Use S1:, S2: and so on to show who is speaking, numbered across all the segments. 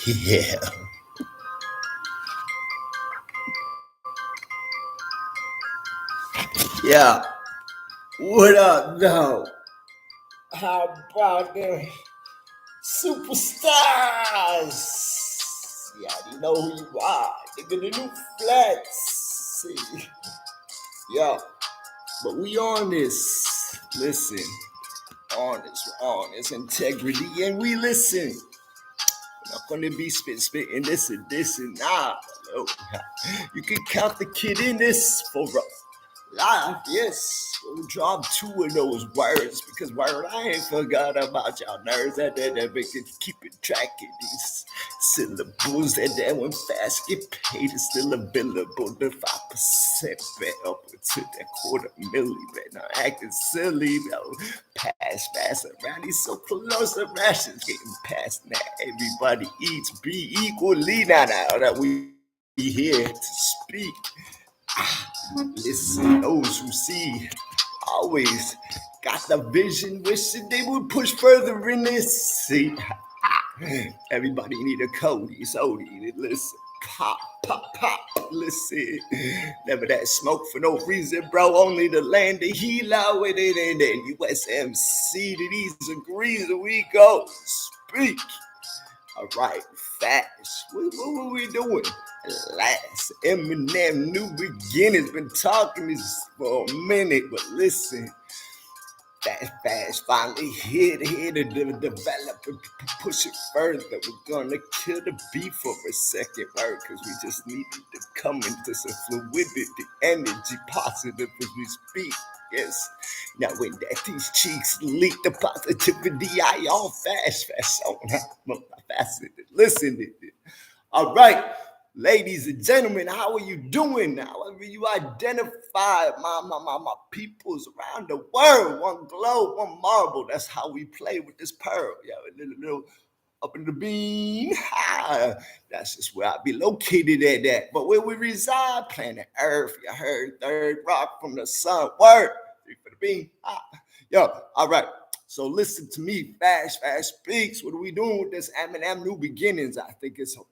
S1: Yeah. Yeah. What up, though? How about them superstars? Yeah, you know who you are. Nigga, the new flex. See? Yeah. But we on this. Listen. On this. We're on this integrity and we listen. We're not gonna be spitting this and this and nah. No. You can count the kid in this for live, yes. We'll drop two of those words because word I ain't forgot about y'all nerds that make it keep it tracking these syllables and then when fast get paid it's still available the 5% bet up to that quarter milli bet now acting silly though pass fast around he's so close the rations getting passed now everybody eats be equally now that we here to speak. Listen, those who see always got the vision, wishing they would push further in this. See, everybody need a Cody, Sody. Listen, pop, pop, pop. Listen, never that smoke for no reason, bro. Only the land to heal out with it, and then USMC to these agrees, and we go speak. All right, fast. What we doing? Last Eminem, New Beginnings. Been talking this for a minute, but listen. That fast finally here to develop and push it further. We're gonna kill the beat for a second, right? Because we just needed to come into some fluidity, energy, positive as we speak. Yes. Now when that these cheeks leak the positivity, I all fast on multifaceted. Listen, all right. Ladies and gentlemen, how are you doing now? I mean, you identify my peoples around the world. One globe, one marble. That's how we play with this pearl. Yeah, a little up in the beam. That's just where I be located at that. But where we reside, planet Earth. You heard third rock from the sun. Word. Three for the beam. Yo, all right. So listen to me, Fash Speaks. What are we doing with this Eminem New Beginnings? I think it's a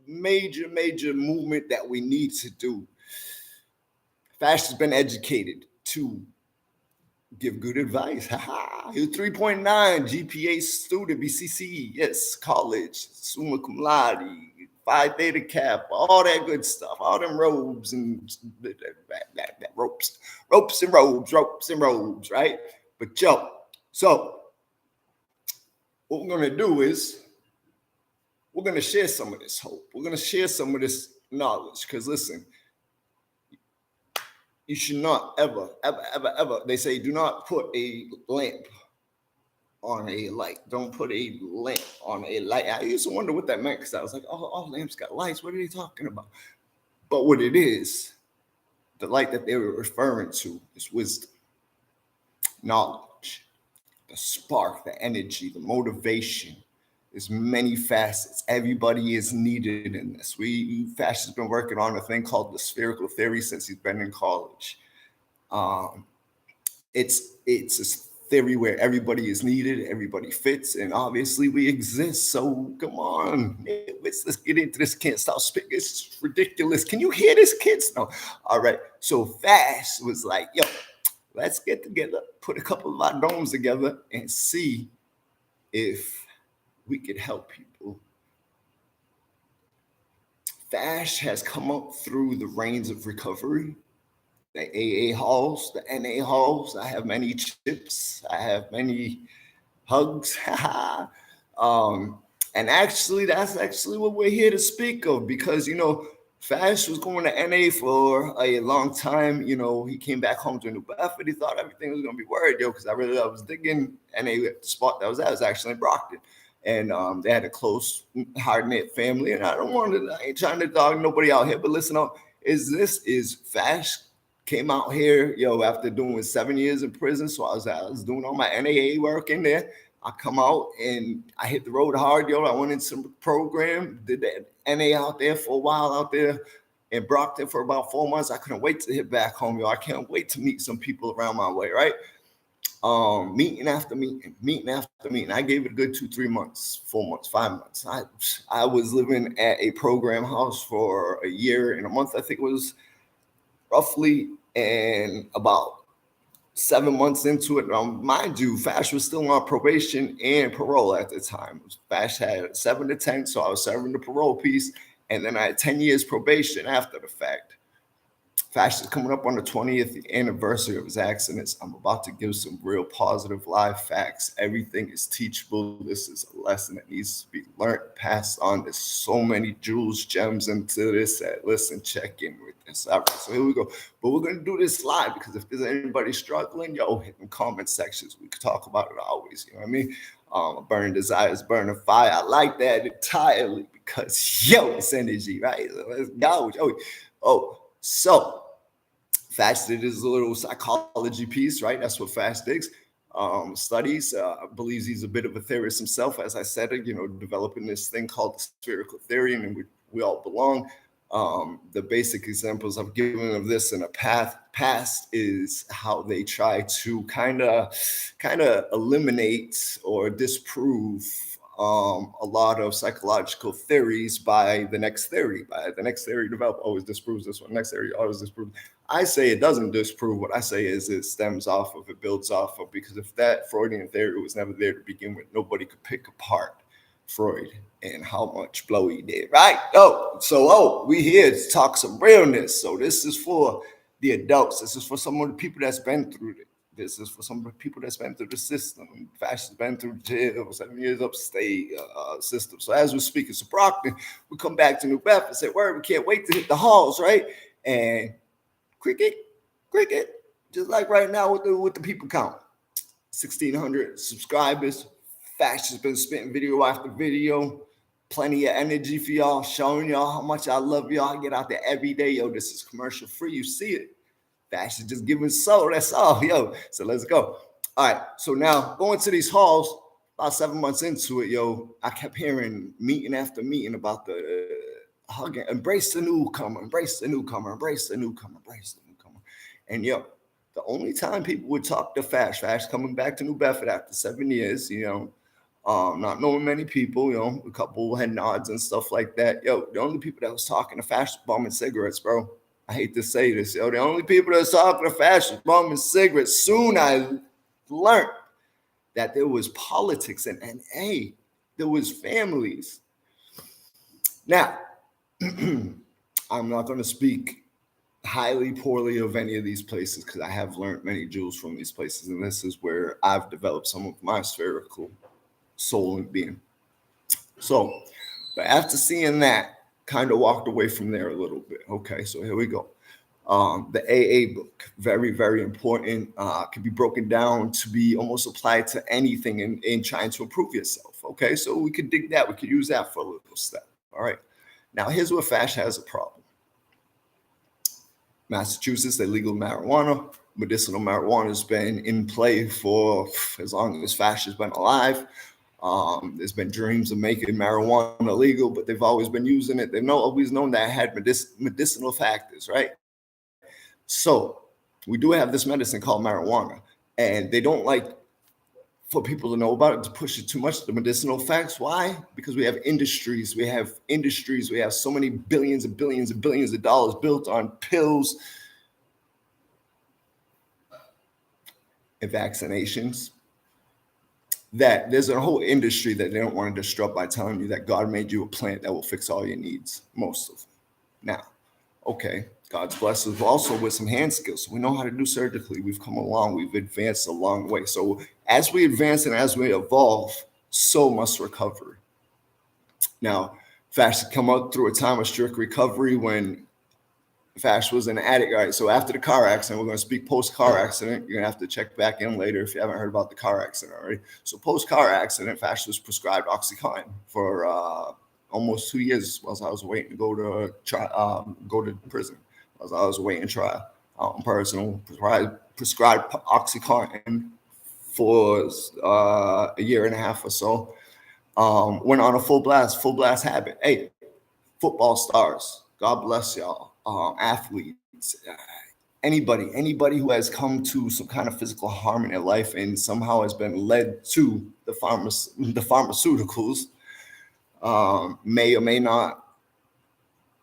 S1: major movement that we need to do. Fash has been educated to give good advice. He's 3.9 GPA student, BCC, yes, college, summa cum laude, Phi Theta Kappa, all that good stuff, all them robes and ropes and robes, right? But yo, so what we're gonna do is we're going to share some of this hope. We're going to share some of this knowledge because, listen, you should not ever, they say, do not put a lamp on a light. Don't put a lamp on a light. I used to wonder what that meant because I was like, oh, all lamps got lights. What are they talking about? But what it is, the light that they were referring to is wisdom, knowledge, the spark, the energy, the motivation. There's many facets. Everybody is needed in this. Fash has been working on a thing called the spherical theory since he's been in college. It's a theory where everybody is needed, everybody fits, and obviously we exist. So come on, let's get into this. Can't stop speaking. It's ridiculous. Can you hear this, kids? No. All right. So Fash was like, yo, let's get together, put a couple of our domes together, and see if we could help people. Fash has come up through the reigns of recovery, the AA halls, the NA halls. I have many chips. I have many hugs. And actually, that's actually what we're here to speak of because, you know, Fash was going to NA for a long time. You know, he came back home to New Bedford. He thought everything was going to be worried, yo, because I was digging NA at the spot that was at. It was actually in Brockton. And they had a close, hard-knit family. And I ain't trying to dog nobody out here, but listen up. Is Fash came out here, yo, after doing 7 years in prison. So I was doing all my NAA work in there. I come out and I hit the road hard, yo. I went into some program, did that NA out there for a while out there in Brockton for about 4 months. I couldn't wait to hit back home, yo. I can't wait to meet some people around my way, right? Meeting after meeting. I gave it a good 2-3 months, 4 months, 5 months. I was living at a program house for a year and a month, I think it was roughly, and about 7 months into it. Mind you, FASH was still on probation and parole at the time. FASH had 7 to 10, so I was serving the parole piece, and then I had 10 years probation after the fact. FASH is coming up on the 20th anniversary of his accidents. I'm about to give some real positive live facts. Everything is teachable. This is a lesson that needs to be learned, passed on. There's so many jewels, gems into this that, listen, check in with this. All right, so here we go. But we're going to do this live because if there's anybody struggling, yo, hit in comment sections. We could talk about it always, you know what I mean? Burning desires, burning fire. I like that entirely because, yo, it's energy, right? So let's go. So FASH did his little psychology piece, right? That's what FASH digs. Studies, believes he's a bit of a theorist himself, as I said, developing this thing called the spherical theory, and we all belong. The basic examples I've given of this in the past is how they try to kind of eliminate or disprove a lot of psychological theories by the next theory developed always disproves this one, next theory always disproves. I say it doesn't disprove. What I say is it stems off of, it builds off of, because if that Freudian theory was never there to begin with, nobody could pick apart Freud and how much blow he did, right? We here to talk some realness. So this is for the adults. This is for some of the people that's been through it. This is for some of the people that's been through the system. FASH has been through jail, 7 years upstate system. So as we're speaking to Brockton, we come back to New Bedford and say, word, we can't wait to hit the halls, right? And cricket, just like right now with the people count. 1,600 subscribers. FASH has been spitting video after video. Plenty of energy for y'all, showing y'all how much I love y'all. I get out there every day. Yo, this is commercial free. You see it. FASH is just giving soul. That's all, yo. So let's go. All right. So now going to these halls, about 7 months into it, yo, I kept hearing meeting after meeting about the hugging, embrace the newcomer, embrace the newcomer, embrace the newcomer, embrace the newcomer. And yo, the only time people would talk to FASH coming back to New Bedford after 7 years, not knowing many people, a couple head nods and stuff like that. Yo, the only people that was talking to FASH was bumming cigarettes, bro. I hate to say this, yo. The only people that was talking to FASH was bumming cigarettes. Soon I learned that there was politics and hey, there was families. Now, I'm not going to speak highly, poorly of any of these places because I have learned many jewels from these places, and this is where I've developed some of my spherical soul and being. So, but after seeing that, kind of walked away from there a little bit. Okay, so here we go. The AA book, very, very important, can be broken down to be almost applied to anything in trying to improve yourself. Okay, so we could dig that. We could use that for a little step. All right. Now, here's where FASH has a problem. Massachusetts, they legal marijuana. Medicinal marijuana has been in play for as long as FASH has been alive. There's been dreams of making marijuana legal, but they've always been using it. They've always known that it had medicinal factors, right? So we do have this medicine called marijuana, and they don't like for people to know about it, to push it too much, the medicinal facts. Why? Because we have industries. We have so many billions and billions and billions of dollars built on pills and vaccinations, that there's a whole industry that they don't want to disrupt by telling you that God made you a plant that will fix all your needs, most of them. Now, okay, God's blessed us also with some hand skills. So we know how to do surgically. We've come along. We've advanced a long way. So as we advance and as we evolve, so must recovery. Now, FASH come up through a time of strict recovery when FASH was an addict. All right, so after the car accident, we're going to speak post-car accident. You're going to have to check back in later if you haven't heard about the car accident already. So post-car accident, FASH was prescribed OxyContin for almost 2 years while I was waiting to go to prison. As I was waiting trial, personal prescribed OxyContin for a year and a half or so. Went on a full blast habit. Hey, football stars, God bless y'all. Athletes, anybody who has come to some kind of physical harm in their life and somehow has been led to the pharmaceuticals may or may not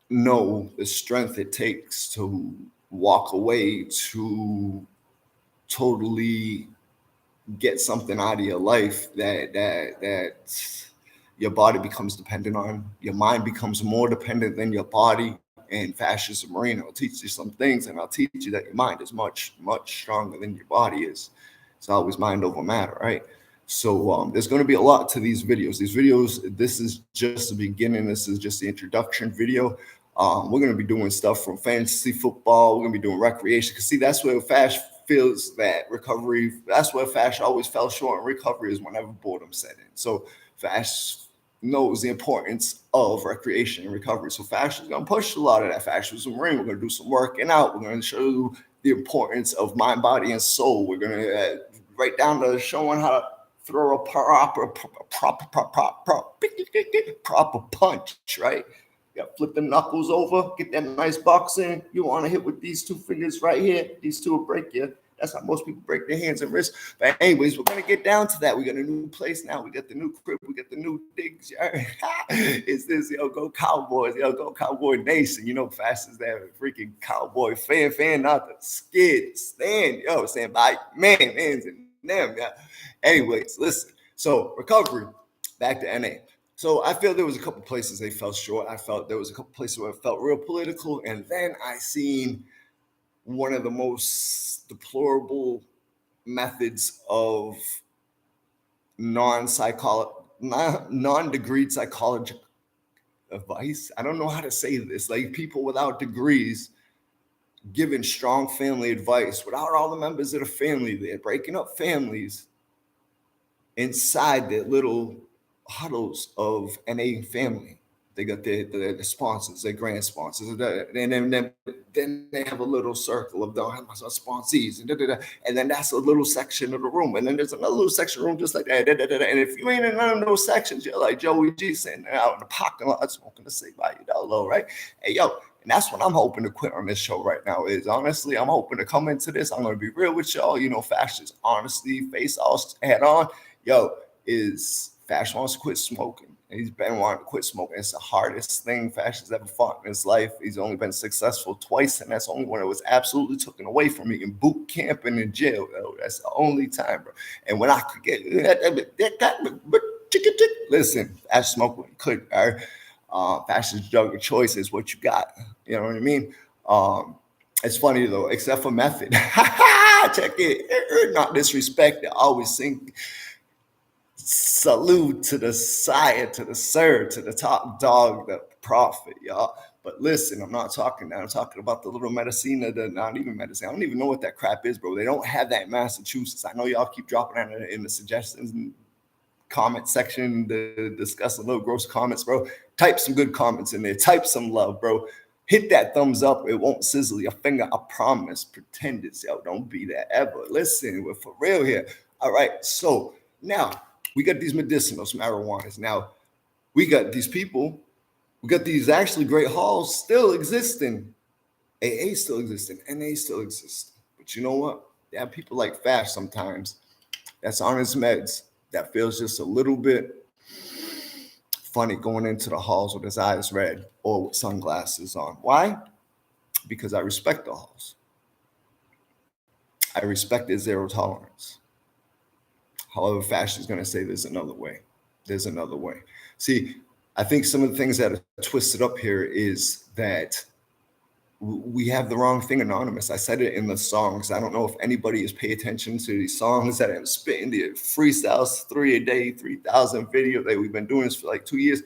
S1: know the strength it takes to walk away, to totally get something out of your life that your body becomes dependent on. Your mind becomes more dependent than your body. And Fascist Marine will teach you some things, and I'll teach you that your mind is much, much stronger than your body is. It's always mind over matter, right? So there's going to be a lot to these videos. This is just the beginning. This is just the introduction video. We're going to be doing stuff from fantasy football. We're going to be doing recreation. Because see, that's where FASH feels that recovery. That's where FASH always fell short in recovery, is whenever boredom set in. So FASH knows the importance of recreation and recovery. So FASH is going to push a lot of that. FASH is Marine. We're going to do some working out. We're going to show you the importance of mind, body, and soul. We're going to right down to showing how to throw a proper punch, right? You got to flip the knuckles over, get that nice box in. You want to hit with these two fingers right here. These two will break you. That's how most people break their hands and wrists. But anyways, we're going to get down to that. We got a new place now. We got the new crib. We got the new digs. It's this, go Cowboys. Go Cowboy Nation. You know, Fast is that freaking Cowboy fan, not the skid. Stand by man's and them. Yeah. Anyways, listen. So recovery, back to NA. So I feel there was a couple places they fell short. I felt there was a couple places where it felt real political. And then I seen one of the most deplorable methods of non-degreed psychology advice. I don't know how to say this. Like people without degrees giving strong family advice without all the members of the family there, breaking up families inside their little huddles of NA family. They got their sponsors, their grand sponsors, and then they have a little circle of the sponsees, and then that's a little section of the room, and then there's another little section of the room just like that. And if you ain't in none of those sections, you're like Joey G sitting out in the parking lot smoking a cig by you down low, right? Hey, yo, and that's what I'm hoping to quit on this show right now. Is honestly, I'm hoping to come into this. I'm gonna be real with y'all. You know, Fash is honesty, face all head on. Yo, is Fash wants to quit smoking. He's been wanting to quit smoking. It's the hardest thing Fash has ever fought in his life. He's only been successful twice, and that's only when it was absolutely taken away from me in boot camp and in jail. Though. That's the only time, bro. And when I could get listen, Fash smoked when he could. All right? Fash's drug of choice is what you got. You know what I mean? It's funny though, except for method. Check it. Not disrespect. I always sing. Salute to the sire, to the sir, to the top dog, the prophet, y'all. But listen, I'm not talking now. I'm talking about the little medicina, not even medicine. I don't even know what that crap is, bro. They don't have that in Massachusetts. I know y'all keep dropping that in the suggestions and comment section to discuss the little gross comments, bro. Type some good comments in there. Type some love, bro. Hit that thumbs up. It won't sizzle your finger. I promise. Pretend it's, yo. Don't be that ever. Listen, we're for real here. All right. So now, we got these medicinals, marijuanas. Now, we got these people. We got these actually great halls still existing. AA still existing. NA still exists. But you know what? They have people like Fash sometimes that's on his meds that feels just a little bit funny going into the halls with his eyes red or with sunglasses on. Why? Because I respect the halls. I respect their zero tolerance. However, Fash is going to say there's another way. There's another way. See, I think some of the things that are twisted up here is that we have the wrong thing anonymous. I said it in the songs. I don't know if anybody is paying attention to these songs that I'm spitting, the freestyles, 3 a day, 3,000 video that we've been doing this for like 2 years.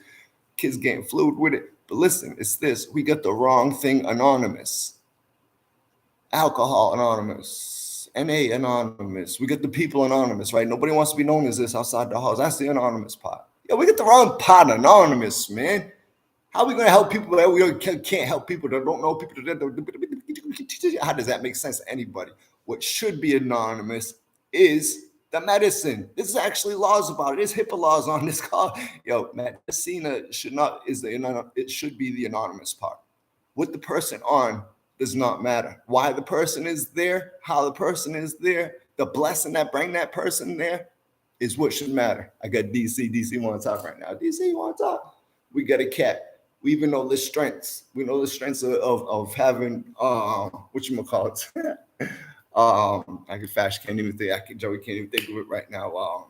S1: Kids getting fluid with it. But listen, it's this. We got the wrong thing anonymous. Alcohol anonymous. NA anonymous. We get the people anonymous, right? Nobody wants to be known as this outside the halls. That's the anonymous part. Yeah, we get the wrong part anonymous, man. How are we going to help people that we can't help people that don't know people? How does that make sense to anybody? What should be anonymous is the medicine. There's actually laws about it. There's HIPAA laws on this call. Yo, medicina should be the anonymous part. With the person on does not matter. Why the person is there, how the person is there, the blessing that bring that person there is what should matter. I got DC. DC want to talk right now. DC want to talk. We got a cat. We even know the strengths. We know the strengths of having what you call it. I can Fash can't even think. Joey can't even think of it right now.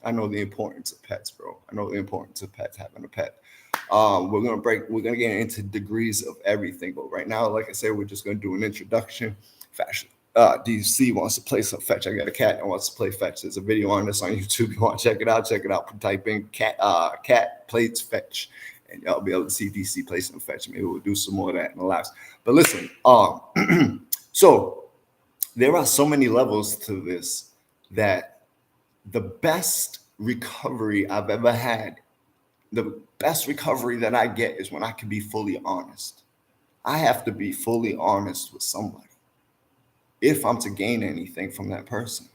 S1: I know the importance of pets, bro. I know the importance of pets, having a pet. We're gonna get into degrees of everything, but right now, like I said, we're just gonna do an introduction. Fashion. DC wants to play some fetch. I got a cat that wants to play fetch. There's a video on this on YouTube. You want to check it out? Check it out. Type in cat plays fetch, and y'all be able to see DC play some fetch. Maybe we'll do some more of that in the lives. But listen, so there are so many levels to this that the best recovery I've ever had, the best recovery that I get is when I can be fully honest. I have to be fully honest with somebody if I'm to gain anything from that person.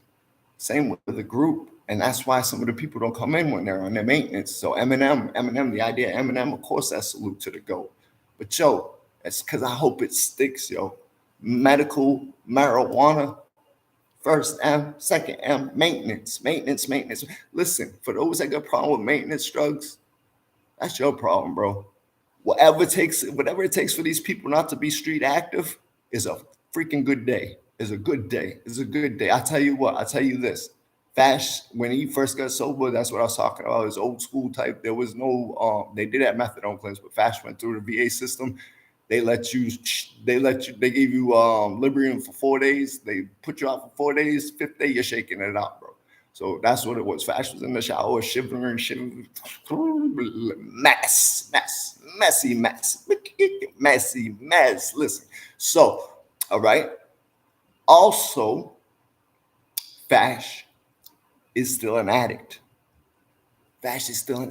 S1: Same with the group. And that's why some of the people don't come in when they're on their maintenance. So Eminem, the idea of Eminem, of course, that's salute to the GOAT. But yo, that's because I hope it sticks, yo. Medical marijuana, first M, second M, maintenance. Listen, for those that got a problem with maintenance drugs, that's your problem, bro. Whatever it takes for these people not to be street active is a freaking good day. It's a good day. I tell you what, I tell you this. Fash, when he first got sober, that's what I was talking about. His old school type. There was no, they did have methadone clinics, but Fash went through the VA system. They gave you Librium for 4 days. They put you out for 4 days. 5th day, you're shaking it out, bro. So that's what it was. Fash was in the shower, shivering, messy mess. Listen, so, all right. Also, Fash is still an addict. Fash still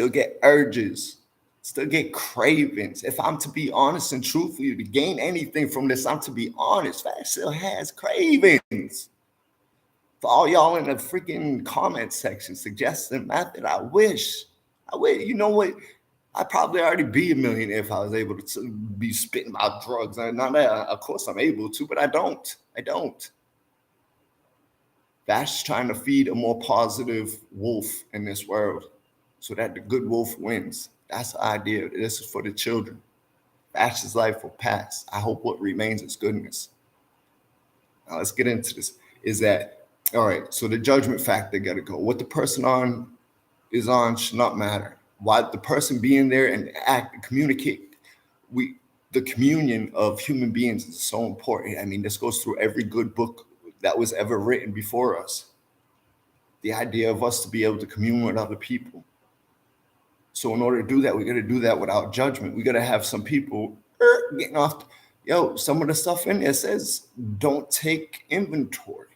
S1: get urges, still get cravings. If I'm to be honest and truthful, to gain anything from this, I'm to be honest. Fash still has cravings. For all y'all in the freaking comment section suggesting method, I wish, you know what? I'd probably already be a millionaire if I was able to be spitting out drugs. Not that, of course I'm able to, but I don't. That's trying to feed a more positive wolf in this world so that the good wolf wins. That's the idea. This is for the children. Fash's life will pass. I hope what remains is goodness. Now let's get into this. Is that, all right, so the judgment factor got to go. What the person is on should not matter. Why the person being there and communicate, the communion of human beings is so important. I mean, this goes through every good book that was ever written before us. The idea of us to be able to commune with other people. So in order to do that, we got to do that without judgment. We got to have some people getting off. Some of the stuff in there says don't take inventory.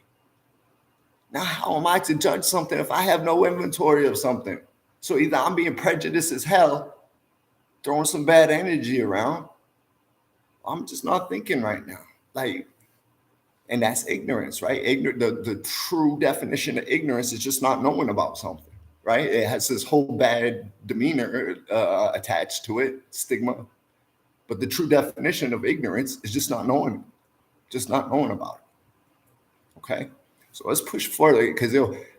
S1: Now, how am I to judge something if I have no inventory of something? So either I'm being prejudiced as hell, throwing some bad energy around, I'm just not thinking right now. And that's ignorance, right? The true definition of ignorance is just not knowing about something, right? It has this whole bad demeanor attached to it, stigma. But the true definition of ignorance is just not knowing about it. Okay? So let's push forward, because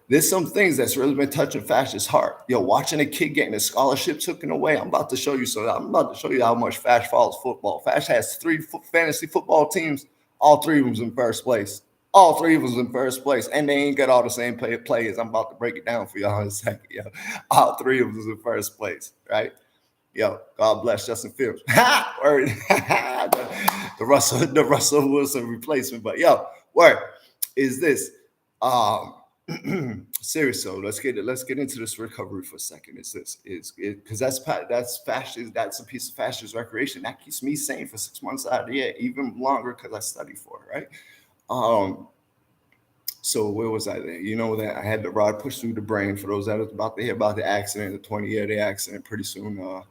S1: there's some things that's really been touching Fash's heart. Watching a kid getting his scholarships taken away. I'm about to show you how much Fash follows football. Fash has 3 fantasy football teams. All 3 of them in first place. And they ain't got all the same players. I'm about to break it down for y'all in a second. All 3 of them in first place, right? God bless Justin Fields. Word. the Russell Wilson replacement. But word is this. Serious. So let's get into this recovery for a second. Because that's Fash. That's a piece of Fash's recreation that keeps me sane for 6 months out of the year, even longer because I study for it, right? So where was I there? You know that I had the rod pushed through the brain. For those that was about to hear about the accident, the 20-year accident, pretty soon,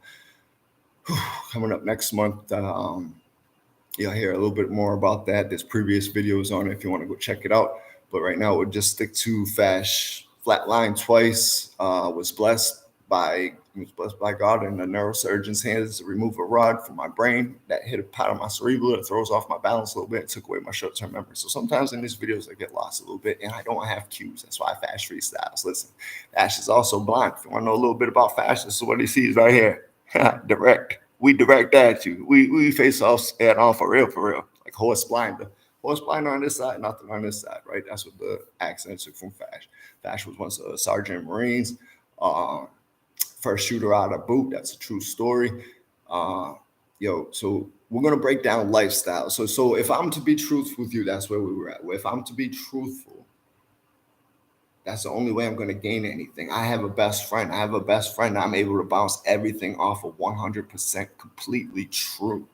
S1: coming up next month. You'll hear a little bit more about that. There's previous videos on it if you want to go check it out. But right now, we'll just stick to Fash. Flatline twice, was blessed by, He was blessed by God in a neurosurgeon's hands to remove a rod from my brain that hit a part of my cerebral that throws off my balance a little bit and took away my short-term memory. So sometimes in these videos I get lost a little bit and I don't have cues. That's why I FASH freestyles. Listen, FASH is also blind. If you want to know a little bit about FASH, this is what he sees right here. Direct. We direct at you. We face off head on for real. Like horse blinder. Horse blinder on this side, nothing on this side, right? That's what the accent took from FASH. FASH was once a sergeant in Marines. First shooter out of boot. That's a true story. So we're gonna break down lifestyle. So if I'm to be truthful with you, that's where we were at. If I'm to be truthful, that's the only way I'm gonna gain anything. I have a best friend. I'm able to bounce everything off of 100% completely true.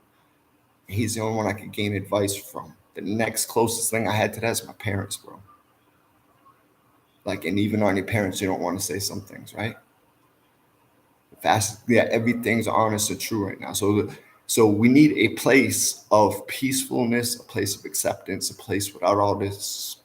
S1: He's the only one I could gain advice from. The next closest thing I had to that is my parents, bro. Like, and even on your parents, you don't want to say some things, right? Everything's honest and true right now. So we need a place of peacefulness, a place of acceptance, a place without all this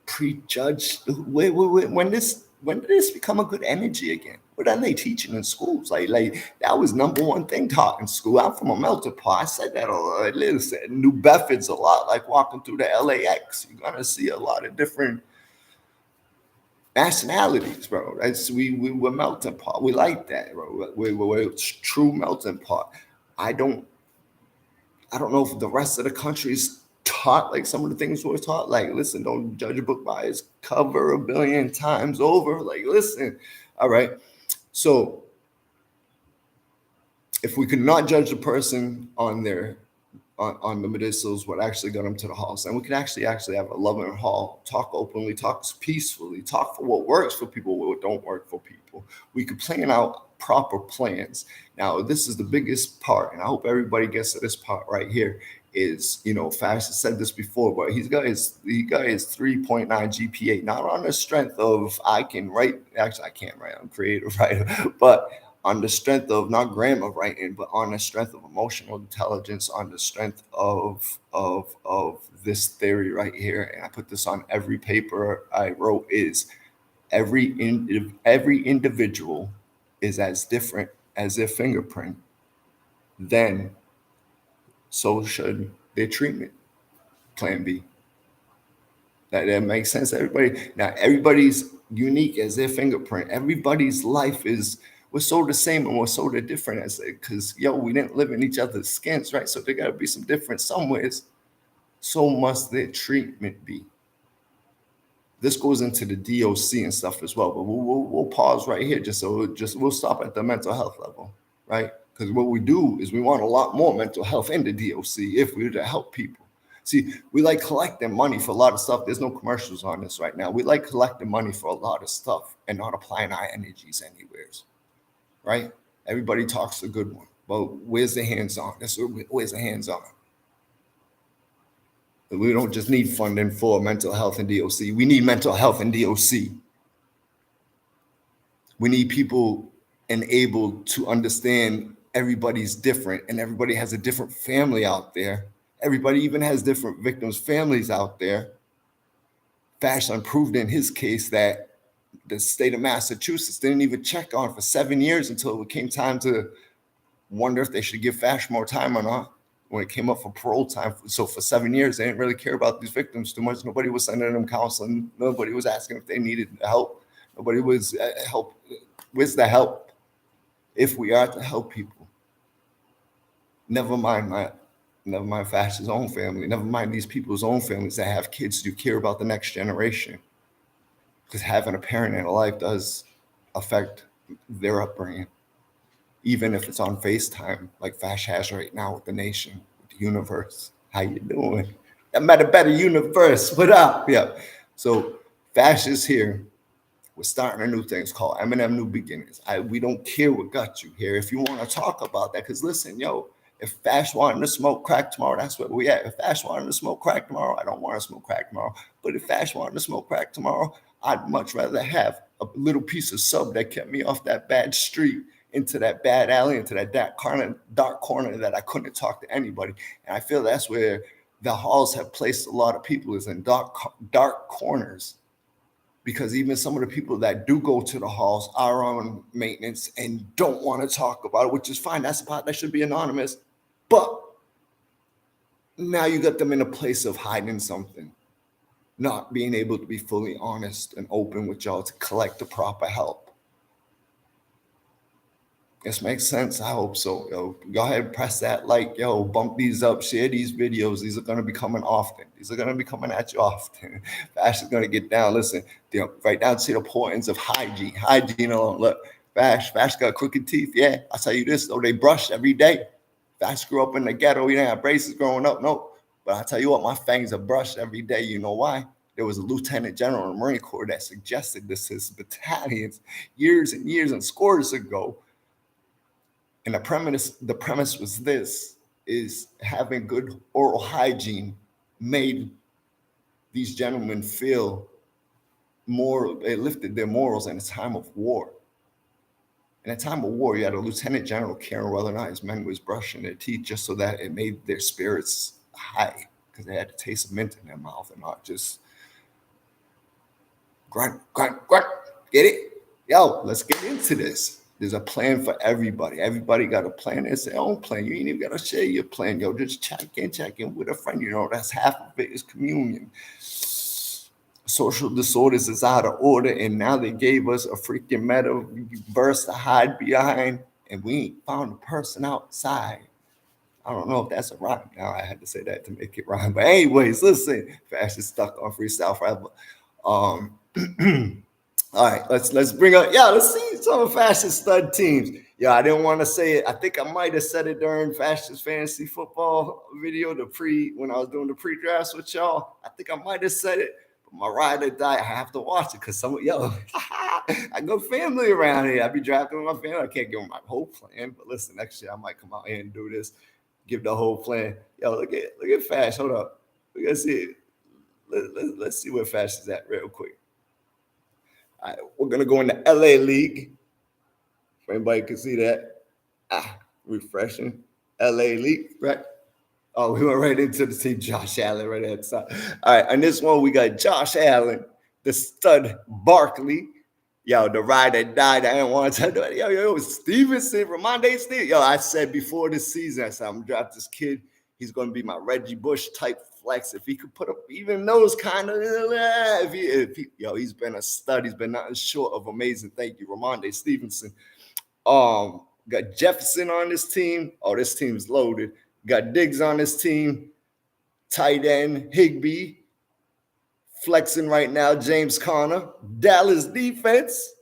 S1: prejudged. When did this become a good energy again? What are they teaching in schools? Like that was number one thing taught in school. I'm from a melting pot. I said that a lot. Listen, New Bedford's a lot like walking through the LAX. You're gonna see a lot of different nationalities, bro. We're melting pot. We like that, bro. We're true melting pot. I don't know if the rest of the country's taught like some of the things we're taught. Like, listen, don't judge a book by its cover 1 billion times over. Like, listen, all right. So if we could not judge the person on their on the medicinals, what actually got them to the halls, and we can actually have a loving hall, talk openly, talk peacefully, talk for what works for people, what don't work for people. We could plan out proper plans. Now, this is the biggest part, and I hope everybody gets to this part right here. Is, FASH has said this before, but he got his 3.9 GPA, not on the strength of I can write. Actually, I can't write. I'm a creative writer, but on the strength of not grammar writing, but on the strength of emotional intelligence, on the strength of this theory right here. And I put this on every paper I wrote, is every individual is as different as their fingerprint. Then so should their treatment plan be. That makes sense. Everybody's unique as their fingerprint. Everybody's life we're so the same and we're so the different as it, because we didn't live in each other's skins, right? So there gotta be some difference somewhere. So must their treatment be. This goes into the DOC and stuff as well, but we'll pause right here we'll stop at the mental health level, right? Because what we do is we want a lot more mental health in the DOC if we were to help people. See, we like collecting money for a lot of stuff. There's no commercials on this right now. We like collecting money for a lot of stuff and not applying our energies anywheres, right? Everybody talks a good one, but where's the hands-on? Where's the hands-on? We don't just need funding for mental health and DOC. We need mental health and DOC. We need people enabled to understand everybody's different and everybody has a different family out there. Everybody even has different victims' families out there. FASH proved in his case that the state of Massachusetts didn't even check on for 7 years until it came time to wonder if they should give FASH more time or not. When it came up for parole time, so for 7 years, they didn't really care about these victims too much. Nobody was sending them counseling. Nobody was asking if they needed help. Nobody was help. Where's the help? If we are to help people, never mind FASH's own family. Never mind these people's own families that have kids. You care about the next generation, because having a parent in a life does affect their upbringing. Even if it's on FaceTime, like FASH has right now with the nation, with the universe. How you doing? I'm at a better universe. What up? Yeah. So FASH is here. We're starting a new thing. It's called M&M New Beginnings. We don't care what got you here. If you want to talk about that, because listen, if FASH wanted to smoke crack tomorrow, that's where we at. If FASH wanted to smoke crack tomorrow, I don't want to smoke crack tomorrow. But if FASH wanted to smoke crack tomorrow, I'd much rather have a little piece of sub that kept me off that bad street into that bad alley, into that dark corner that I couldn't talk to anybody. And I feel that's where the halls have placed a lot of people, is in dark corners. because even some of the people that do go to the halls are on maintenance and don't want to talk about it, which is fine. That's a part that should be anonymous. But now you got them in a place of hiding something, not being able to be fully honest and open with y'all to collect the proper help. This makes sense. I hope so. Yo, go ahead and press that like, yo, bump these up, share these videos. These are going to be coming often. These are going to be coming at you often. Fash is going to get down. Listen, right down to the importance of hygiene. Hygiene alone. Look, Fash got crooked teeth. Yeah, I'll tell you this, though. They brush every day. Fash grew up in the ghetto. You didn't have braces growing up. No. But I'll tell you what, my fangs are brushed every day. You know why? There was a lieutenant general in the Marine Corps that suggested this to his battalions years and years and scores ago. And the premise was this, is having good oral hygiene made these gentlemen feel more, it lifted their morals in a time of war. In a time of war, you had a lieutenant general caring whether or not his men was brushing their teeth just so that it made their spirits high, because they had to taste mint in their mouth and not just grunt, grunt, grunt. Get it? Yo, let's get into this. There's a plan for everybody. Everybody got a plan. It's their own plan. You ain't even got to share your plan. Yo, just check in with a friend. You know, that's half of it is communion. Social disorders is out of order, and now they gave us a freaking metaverse to hide behind, and we ain't found a person outside. I don't know if that's a rhyme. Now I had to say that to make it rhyme. But anyways, listen, Fash is stuck on freestyle forever. All right, let's bring up. Yeah, let's see some of Fash's stud teams. Yeah, I didn't want to say it. I think I might have said it during Fash's fantasy football video, when I was doing the pre-drafts with y'all. I think I might have said it. But my ride or die, I have to watch it because I got family around here. I be drafting with my family. I can't give them my whole plan. But listen, next year I might come out here and do this, give the whole plan. Yo, look at Fash. Hold up. We gotta see it. Let's see where Fash is at real quick. All right, we're going to go in the LA League. If anybody can see that. Refreshing. LA League, right? Oh, we went right into the team. Josh Allen right at the top. All right, on this one, we got Josh Allen, the stud Barkley. Yo, the ride that died. I didn't want to tell you. Yo, Stevenson, Ramonde Stevenson. Yo, I said before this season, I said, I'm going to draft this kid. He's going to be my Reggie Bush type flex. If he could put up even those kind of, he's been a stud. He's been nothing short of amazing. Thank you, Ramonde Stevenson. Got Jefferson on this team. Oh, this team's loaded. Got Diggs on this team. Tight end, Higbee. Flexing right now, James Conner. Dallas defense.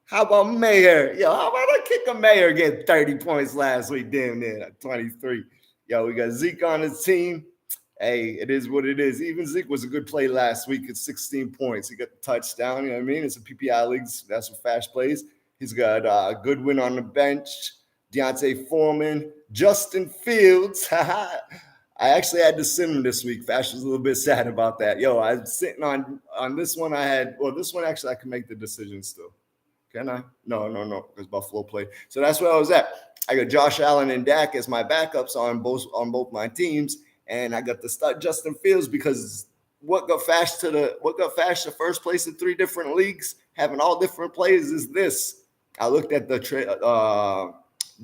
S1: How about Mayer? Yo, how about a kicker Mayer get 30 points last week? Damn near 23. Yo, we got Zeke on his team. Hey, it is what it is. Even Zeke was a good play last week at 16 points. He got the touchdown. You know what I mean? It's a PPI leagues. That's what Fash plays. He's got Goodwin on the bench, Deontay Foreman, Justin Fields. I actually had to send him this week. Fash was a little bit sad about that. Yo, I'm sitting on this one. This one actually I can make the decision still. Can I? No, because Buffalo played. So that's where I was at. I got Josh Allen and Dak as my backups on both my teams, and I got the stud Justin Fields because what got Fash to first place in 3 different leagues, having all different players, is this. I looked at the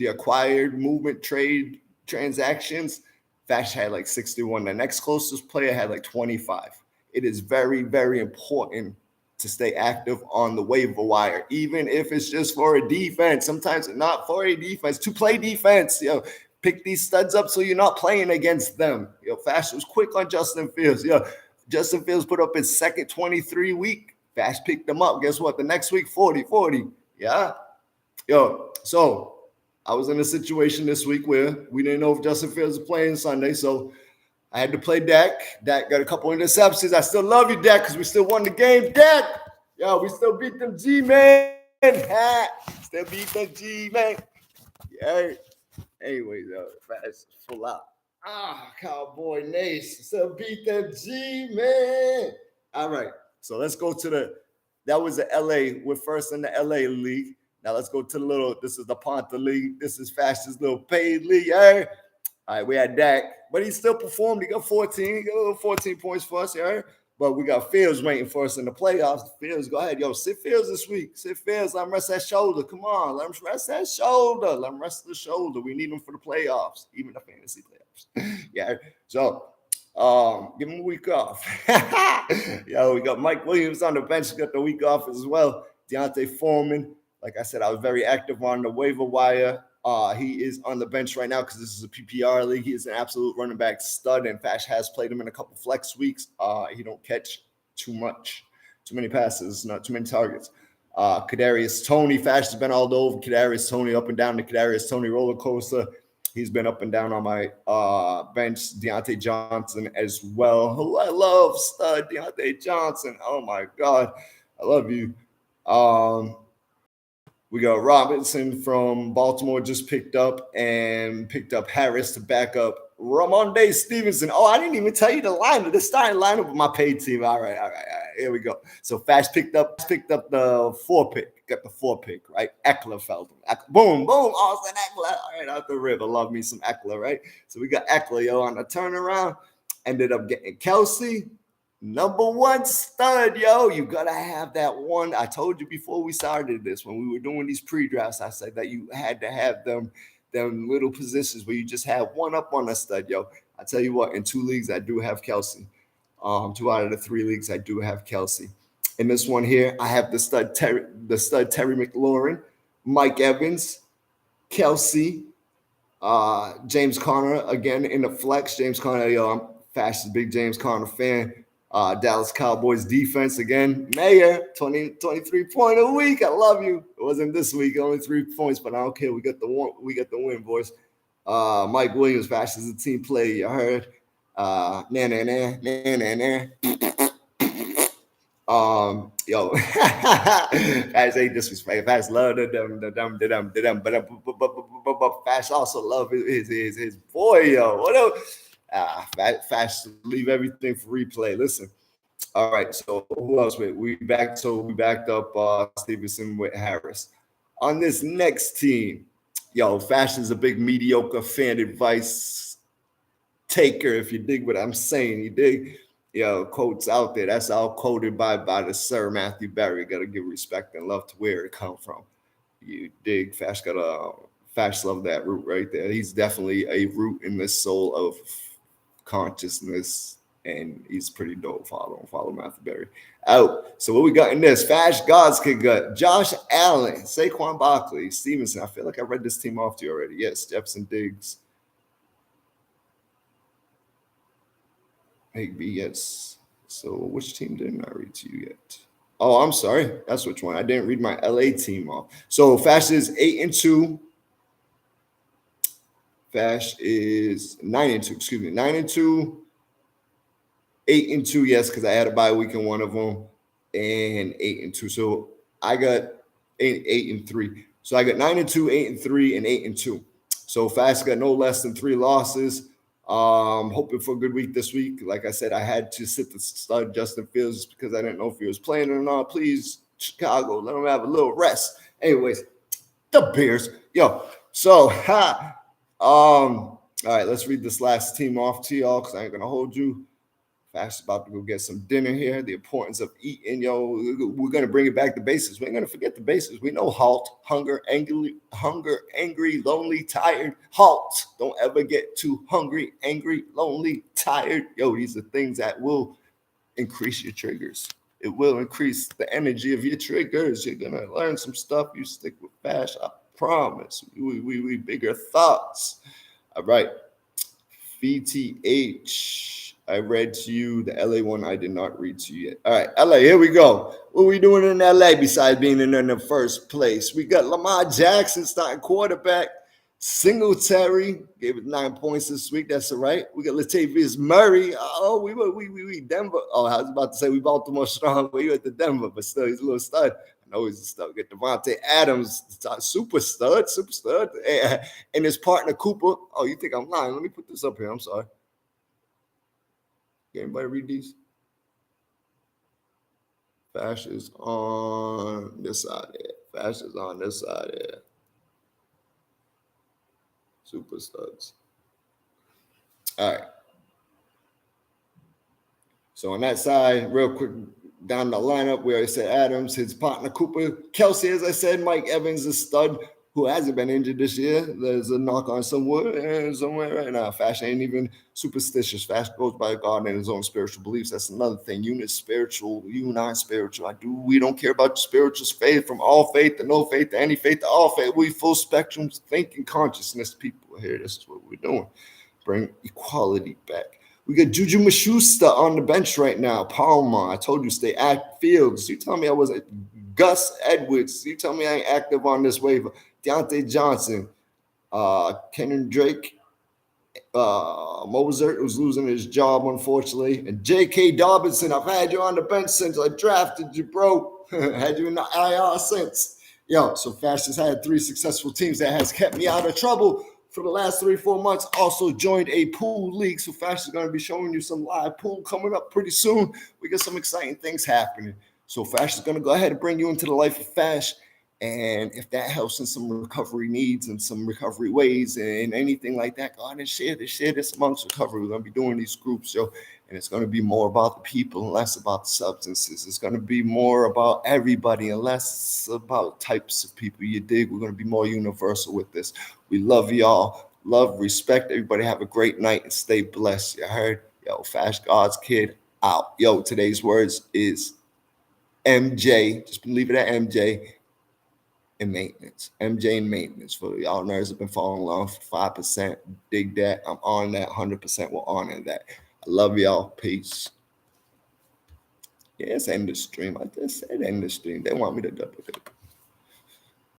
S1: acquired movement trade transactions. Fash had like 61. The next closest player had like 25. It is very, very important to stay active on the waiver wire, even if it's just for a defense. Sometimes it's not for a defense, to play defense. Yo, pick these studs up so you're not playing against them. Yo, Fash was quick on Justin Fields. Yo, Justin Fields put up his second 23 week. Fash picked him up. Guess what? The next week, 40. Yeah. Yo, so I was in a situation this week where we didn't know if Justin Fields was playing Sunday, so I had to play Dak. Dak got a couple interceptions. I still love you, Dak, because we still won the game. Dak, yo, we still beat them G-Man. Still beat them G-Man. Yeah. Anyways, Fast full out. Cowboy Nace. Still beat them G-Man. All right. So let's go to that was the LA. We're first in the LA league. Now let's go to this is the Ponta League. This is Fastest little paid league. All right, we had Dak, but he still performed. He got 14. He got 14 points for us. But we got Fields waiting for us in the playoffs. Fields, go ahead. Yo, sit Fields this week. Sit Fields. Let him rest that shoulder. Come on. Let him rest that shoulder. Let him rest the shoulder. We need him for the playoffs, even the fantasy playoffs. Yeah. So give him a week off. Yo, we got Mike Williams on the bench. Got the week off as well. Deontay Foreman. Like I said, I was very active on the waiver wire. He is on the bench right now because this is a PPR league. He is an absolute running back stud, and Fash has played him in a couple flex weeks. He don't catch too many passes, not too many targets. Kadarius Toney, Fash has been all over Kadarius Toney, up and down the Kadarius Toney roller coaster. He's been up and down on my bench. Deontay Johnson as well, who I love, stud Deontay Johnson. Oh my God, I love you. We got Robinson from Baltimore just picked up Harris to back up Ramonde Stevenson. Oh, I didn't even tell you the lineup, the starting lineup of my paid team. All right. Here we go. So Fash picked up the 4 pick. Got the 4 pick, right? Eckler felt him. Boom. Austin Eckler. All right, out the river. Love me some Eckler, right? So we got Eckler, yo, on the turnaround. Ended up getting Kelsey. Number 1 stud, yo. You gotta have that one. I told you before we started this, when we were doing these pre-drafts, I said that you had to have them little positions where you just have one up on a stud, yo. I tell you what, in 2 leagues, I do have Kelsey. 2 out of the 3 leagues, I do have Kelsey. In this one here, I have the stud Terry McLaurin, Mike Evans, Kelsey, James Conner again in the flex. James Conner, yo, I'm fast, big James Conner fan. Dallas Cowboys defense again. Mayer, 23 point a week. I love you. It wasn't this week, only 3 points, but I don't care. We got the win, boys. Mike Williams, Fash is a team player. You heard. Yo, Fash ain't disrespect. Fash love but Fash also love his boy, yo. What up? Fash leave everything for replay. Listen. All right, so who else? We backed up Stevenson with Harris. On this next team, yo, Fash is a big mediocre fan advice taker, if you dig what I'm saying. You dig? Yo, quotes out there. That's all quoted by the Sir Matthew Barry. Got to give respect and love to where it come from. You dig? Fash love that root right there. He's definitely a root in the soul of consciousness, and he's pretty dope. Follow Matthew Berry. Out. So what we got in this? Fash Gods Kid Gut. Josh Allen, Saquon Barkley, Stevenson. I feel like I read this team off to you already. Yes, Jefferson Diggs. Higby, yes. So which team didn't I read to you yet? Oh, I'm sorry. That's which one. I didn't read my LA team off. So Fash is 8-2. Fash is 9-2. Excuse me, 9-2. 8-2, yes, because I had a bye week in one of them, and 8-2. So I got 8-3. So I got 9-2, 8-3, and 8-2. So Fash got no less than 3 losses. Hoping for a good week this week. Like I said, I had to sit the stud Justin Fields just because I didn't know if he was playing or not. Please, Chicago, let him have a little rest. Anyways, the Bears, yo. So, all right, let's read this last team off to y'all because I ain't gonna hold you. Fash about to go get some dinner here. The importance of eating, yo. We're gonna bring it back to basics. We ain't gonna forget the basics. We know halt, hunger, angry, lonely, tired. Halt. Don't ever get too hungry, angry, lonely, tired. Yo, these are things that will increase your triggers. It will increase the energy of your triggers. You're gonna learn some stuff. You stick with Fash, I promise. We bigger thoughts. All right. VTH. I read to you. The LA one I did not read to you yet. All right, LA, here we go. What are we doing in LA besides being in the first place? We got Lamar Jackson starting quarterback. Singletary gave it 9 points this week. That's all right. We got Latavius Murray. Oh, we Denver. Oh, I was about to say we Baltimore strong, but you at the Denver, but still he's a little stud. I know he's a stud. Get Devontae Adams, super stud, and his partner Cooper. Oh, you think I'm lying? Let me put this up here. I'm sorry. Can anybody read these? Fash is on this side here. Fash is on this side here. Super studs. All right. So on that side, real quick, down the lineup, we already said Adams, his partner Cooper. Kelsey, as I said, Mike Evans, a stud who hasn't been injured this year. There's a knock on some wood and somewhere right now. Fash ain't even superstitious. Fash goes by God and his own spiritual beliefs. That's another thing. You spiritual, you non-spiritual. We don't care about spiritual faith, from all faith to no faith to any faith to all faith. We full spectrum thinking consciousness people here. This is what we're doing. Bring equality back. We got Juju Mashusta on the bench right now. Palmer, I told you stay active. Fields, you tell me I wasn't. Gus Edwards, you tell me I ain't active on this waiver. Deontay Johnson, Kenan Drake, Mozart, who's losing his job, unfortunately, and J.K. Dobinson. I've had you on the bench since I drafted you, bro. Had you in the IR since. Yo, so Fash has had 3 successful teams that has kept me out of trouble for the last 3-4 months. Also joined a pool league, so Fash is going to be showing you some live pool coming up pretty soon. We got some exciting things happening. So Fash is going to go ahead and bring you into the life of Fash. And if that helps in some recovery needs and some recovery ways and anything like that, go ahead and share this amongst recovery. We're going to be doing these groups, yo, and it's going to be more about the people and less about the substances. It's going to be more about everybody and less about types of people. You dig? We're going to be more universal with this. We love y'all. Love, respect. Everybody have a great night and stay blessed. You heard? Yo, Fash God's Kid out. Yo, today's words is MJ. Just leave it at MJ. And maintenance. MJ and maintenance. For y'all nerds have been following along for 5%. Dig that. I'm on that. 100% will honor that. I love y'all. Peace. Yeah, it's end the stream. I just said end the stream. They want me to double it.